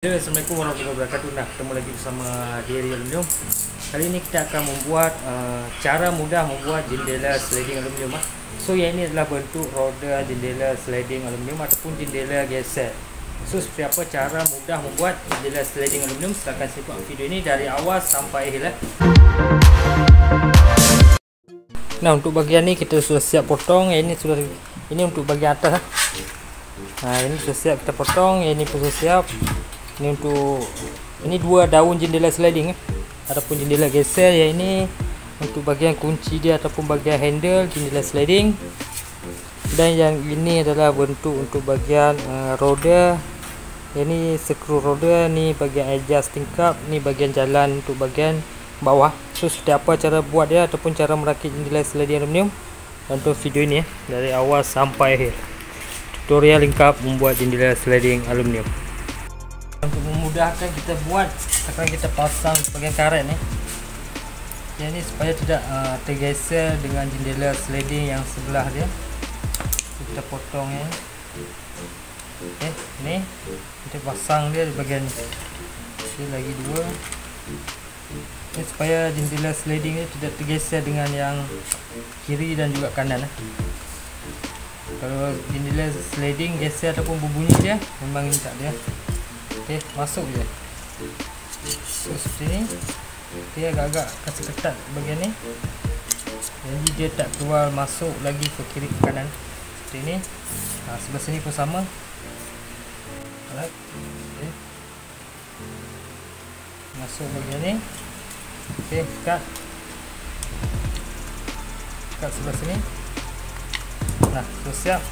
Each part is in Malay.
Assalamualaikum warahmatullahi wabarakatuh. Nah, ketemu lagi bersama Diri Aluminium. Kali ini kita akan membuat cara mudah membuat jendela sliding aluminium. So yang ini adalah bentuk roda jendela sliding aluminium ataupun jendela geser. So seperti apa cara mudah membuat jendela sliding aluminium? Silakan simak video ini dari awal sampai akhir. Nah, untuk bagian ini kita sudah siap potong. Ini untuk bagian atas. Nah, ini sudah siap kita potong. Ini pun sudah siap. Ini dua daun jendela sliding ataupun jendela geser. Yang ini untuk bagian kunci dia ataupun bagian handle jendela sliding, dan yang ini adalah bentuk untuk bagian roda. Ini skru roda, ni bagian adjusting cup, ni bagian jalan untuk bagian bawah. So seperti apa cara buat dia ataupun cara merakit jendela sliding aluminium, tonton video ini dari awal sampai akhir. Tutorial lengkap membuat jendela sliding aluminium. Untuk memudahkan kita buat, sekarang kita pasang bagian karet ni. Yang ni supaya tidak tergeser dengan jendela sliding yang sebelah dia. Kita potong ya. Okey, ni kita pasang dia di bahagian ni. Okey, lagi dua. Ini supaya jendela sliding ni tidak tergeser dengan yang kiri dan juga kanan. Kalau jendela sliding geser ataupun berbunyi dia, memang ini tak dia. Okey, masuk je. So, seperti ni. Dia agak-agak kasih ketat bahagian ni. Jadi dia tak keluar masuk lagi ke kiri ke kanan. Seperti ni. Sebelah sini pun sama. Alright. Okay. Masuk bahagian ni. Okey, cut. Cut sebelah sini. Nah, so siap.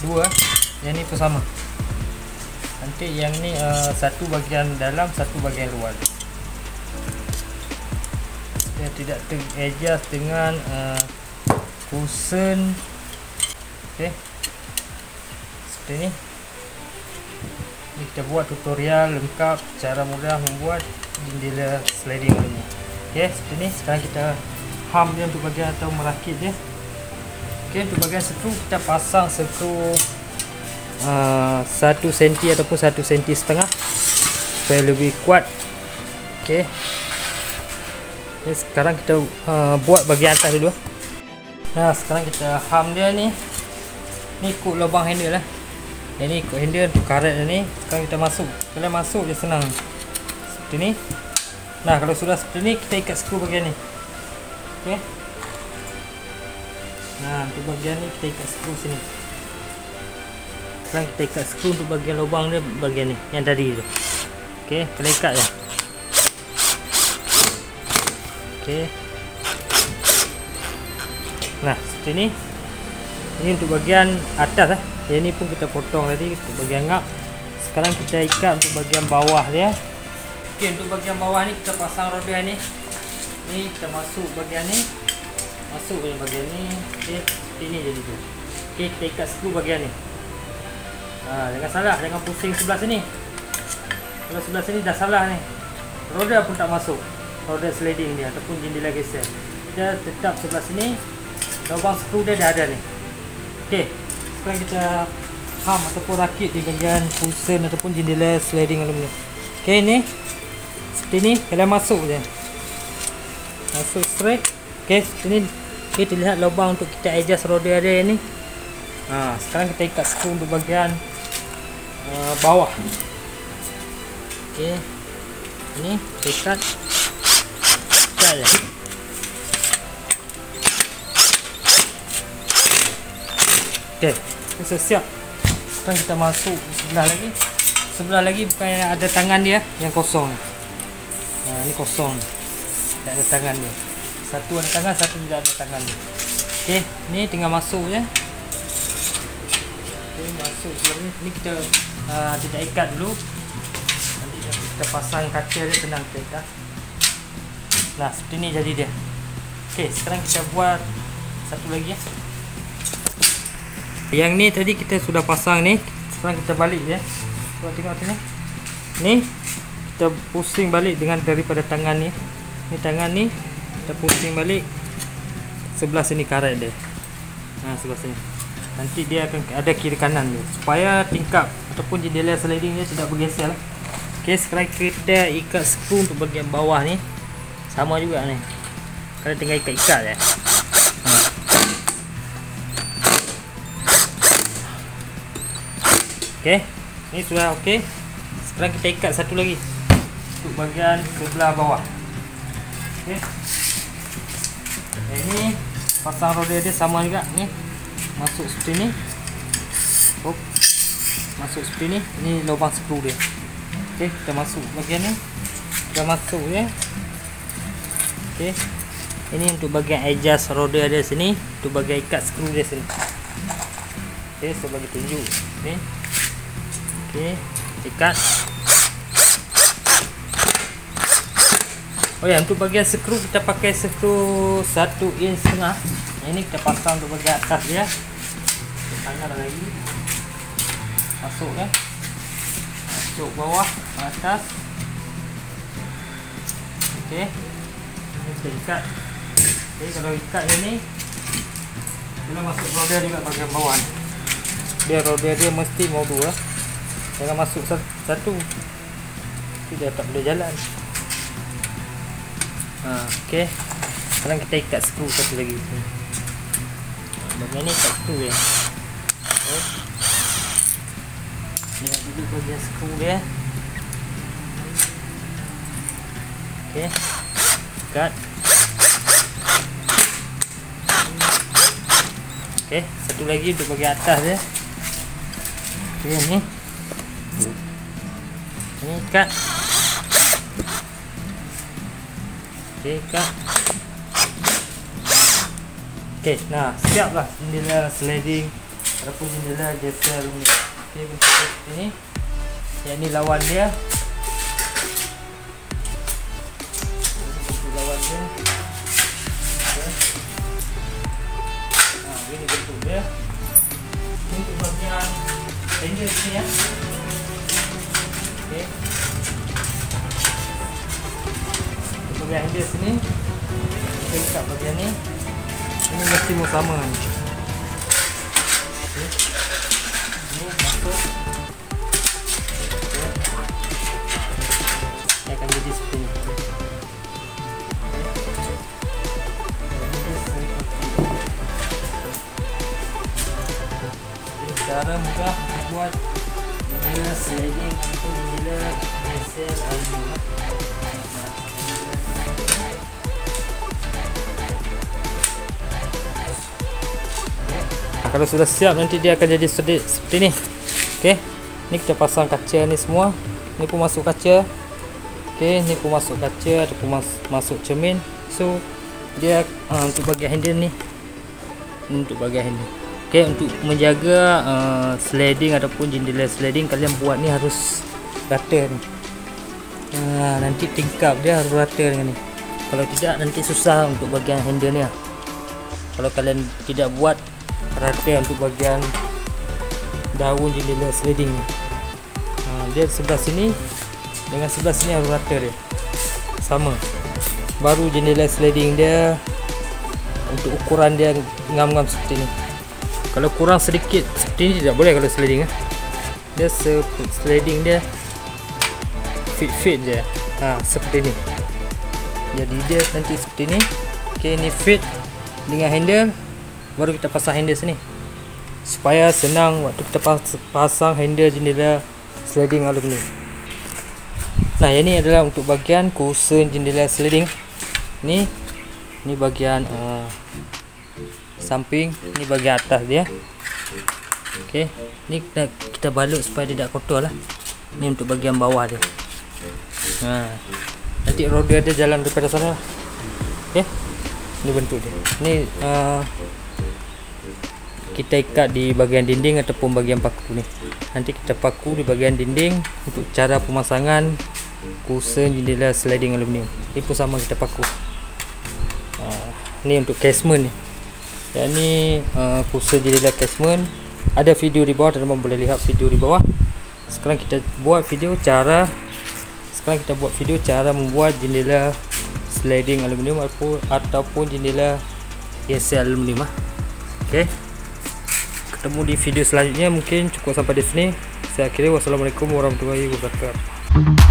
Dua. Yang ni pun sama. Nanti yang ni satu bahagian dalam, satu bahagian luar. Dia tidak ter-adjust dengan cushion. Okey. Seperti ni. Ini kita buat tutorial lengkap cara mudah membuat jendela sliding ini. Okey, seperti ni. Sekarang kita ham dia untuk bahagian atau merakit dia. Okey, untuk bahagian skru kita pasang skru 1 cm ataupun 1 cm setengah supaya lebih kuat. Okey. Okay, sekarang kita buat bahagian atas dulu. Nah, sekarang kita ham dia ni. Ni ikut lubang handle lah. Yang ni ikut handle untuk karet ni. Sekarang kita masuk. Kalau masuk dia senang. Seperti ni. Nah, kalau sudah seperti ni kita ikat skru bahagian ni. Okey. Nah, untuk bahagian ni kita ikat skru sini. Sekarang kita ikat skru untuk bahagian lubang dia bahagian ni yang tadi tu. Okey, kita ikat je. Okey. Nah, seperti ni. Ini untuk bahagian atas lah. Yang ni pun kita potong tadi untuk bahagian ngap. Sekarang kita ikat untuk bahagian bawah dia. Okey, untuk bahagian bawah ni kita pasang roda ni. Ni kita masuk bahagian ni. Masuk bahagian ni. Okey, seperti ni jadi tu. Okey, kita ikat skru bahagian ni. Jangan salah, jangan pusing sebelah sini. Kalau sebelah sini dah salah ni, roda pun tak masuk. Roda sliding dia ataupun jendela geser. Dia tetap sebelah sini. Lubang skru dia dah ada ni. Okey, sekarang kita ham ataupun rakit di bahagian cushion ataupun jendela sliding aluminium. Okey, ni seperti ni, kalau masuk je. Masuk straight. Okey, seperti ni. Kita lihat lubang untuk kita adjust roda dia ni. Sekarang kita ikat skru untuk bahagian bawah. Okey. Ini kita ikat je. Okey, kita siap. Sekarang kita masuk sebelah lagi. Sebelah lagi bukan ada tangan dia yang kosong. Ini kosong. Tak ada tangan dia. Satu ada tangan, satu tidak ada tangan dia. Okey, ni tinggal masuk je. Masuk sebelah ni. Ni kita tidak ikat dulu. Nanti kita pasang kaca dia, senang kita ikat. Nah, seperti ni jadi dia. Okey, sekarang kita buat satu lagi ya. Yang ni tadi kita sudah pasang ni. Sekarang kita balik je. Cuba tengok sini. Ni kita pusing balik dengan daripada tangan ni. Ni tangan ni kita pusing balik sebelah sini karet dia. Sebelah sini. Nanti dia akan ada kiri kanan dia supaya tingkap ataupun jendela sliding dia tidak bergeser. Okey, sekarang kita ikat skru untuk bahagian bawah ni. Sama juga ni. Kalian tinggal ikat-ikat je. Okey, ni sudah okey. Sekarang kita ikat satu lagi untuk bahagian sebelah bawah. Okey. Ini pasang roda dia sama juga ni. Masuk seperti ni. Oh. Masuk seperti ni. Ini lubang skru dia. Okey, kita masuk bahagian ni. Kita masuk ya. Okey. Ini untuk bahagian adjust roda dia sini, untuk bahagian ikat skru dia sini. Okey, saya bagi tunjuk ni. Okey, ikat. Oh ya, untuk bahagian skru kita pakai skru 1,5 inch. Ini kita pasang untuk bahagian atas dia. Kanan lagi. Masuk ya. Masuk bawah, atas. Okey. Ini kita ikat. Okey, kalau ikat ini kita masuk roda juga bahagian bawah ni. Dia roda dia mesti mau dua. Jangan masuk satu. Dia tak boleh jalan. Okey. Sekarang kita ikat skru satu lagi. Bahagian ni ikat skru ya. Lihat dulu bahagian skru dia. Okey. Ikat. Okey, satu lagi untuk bahagian atas dia. Okey, ni. Ini ikat. Okey, ikat. Okey, nah, siaplah jendela sliding ataupun jendela geser ni. Okey, bentuk seperti ni. Yang ni lawan dia. Bentuk lawan dia. Okey. Nah, ini bentuk dia. Ini untuk bahagian handle sini ya. Okey. Untuk bahagian handle sini, kita ikat bahagian ni. Ini mesti mau sama ni. Okay. Ini masuk. Okay. Dia akan jadi seperti ni. Ini cara mudah buat jendela sliding atau jendela geser aluminium. Kalau sudah siap nanti dia akan jadi seperti ni. Okey. Ni kita pasang kaca ni semua. Ni pun masuk kaca. Okey, ni pun masuk kaca ataupun masuk cermin. So dia untuk bahagian handle ni. Untuk bahagian handle. Okey, untuk menjaga sliding ataupun jendela sliding, kalian buat ni harus rata ni. Nanti tingkap dia harus rata dengan ni. Kalau tidak nanti susah untuk bahagian handle ni. Kalau kalian tidak buat rata untuk bahagian daun jendela sliding ni. Dia sebelah sini dengan sebelah sini harus rata dia. Sama. Baru jendela sliding dia untuk ukuran dia ngam-ngam seperti ni. Kalau kurang sedikit seperti ni tidak boleh kalau sliding. Dia sliding dia fit je. Seperti ni. Jadi dia nanti seperti ni. Okey, ni fit dengan handle. Baru kita pasang handle sini supaya senang waktu kita pasang handle jendela sliding aluminium. Nah, yang ni adalah untuk bahagian kusen jendela sliding. Ni bahagian samping, ni bahagian atas dia. Okey, ni kita balut supaya dia tak kotor lah. Ni untuk bahagian bawah dia. Nanti roda dia jalan daripada sana lah. Okey, ni bentuk dia. Ni kita ikat di bahagian dinding ataupun bahagian paku ni. Nanti kita paku di bahagian dinding untuk cara pemasangan kusen jendela sliding aluminium. Ini pun sama kita paku. Ni untuk casement ni. Yang ni kusen jendela casement. Ada video di bawah, teman-teman boleh lihat video di bawah. Sekarang kita buat video cara membuat jendela sliding aluminium ataupun jendela geser aluminium. Okey. Ketemu di video selanjutnya. Mungkin cukup sampai di sini. Saya akhiri. Wassalamualaikum warahmatullahi wabarakatuh.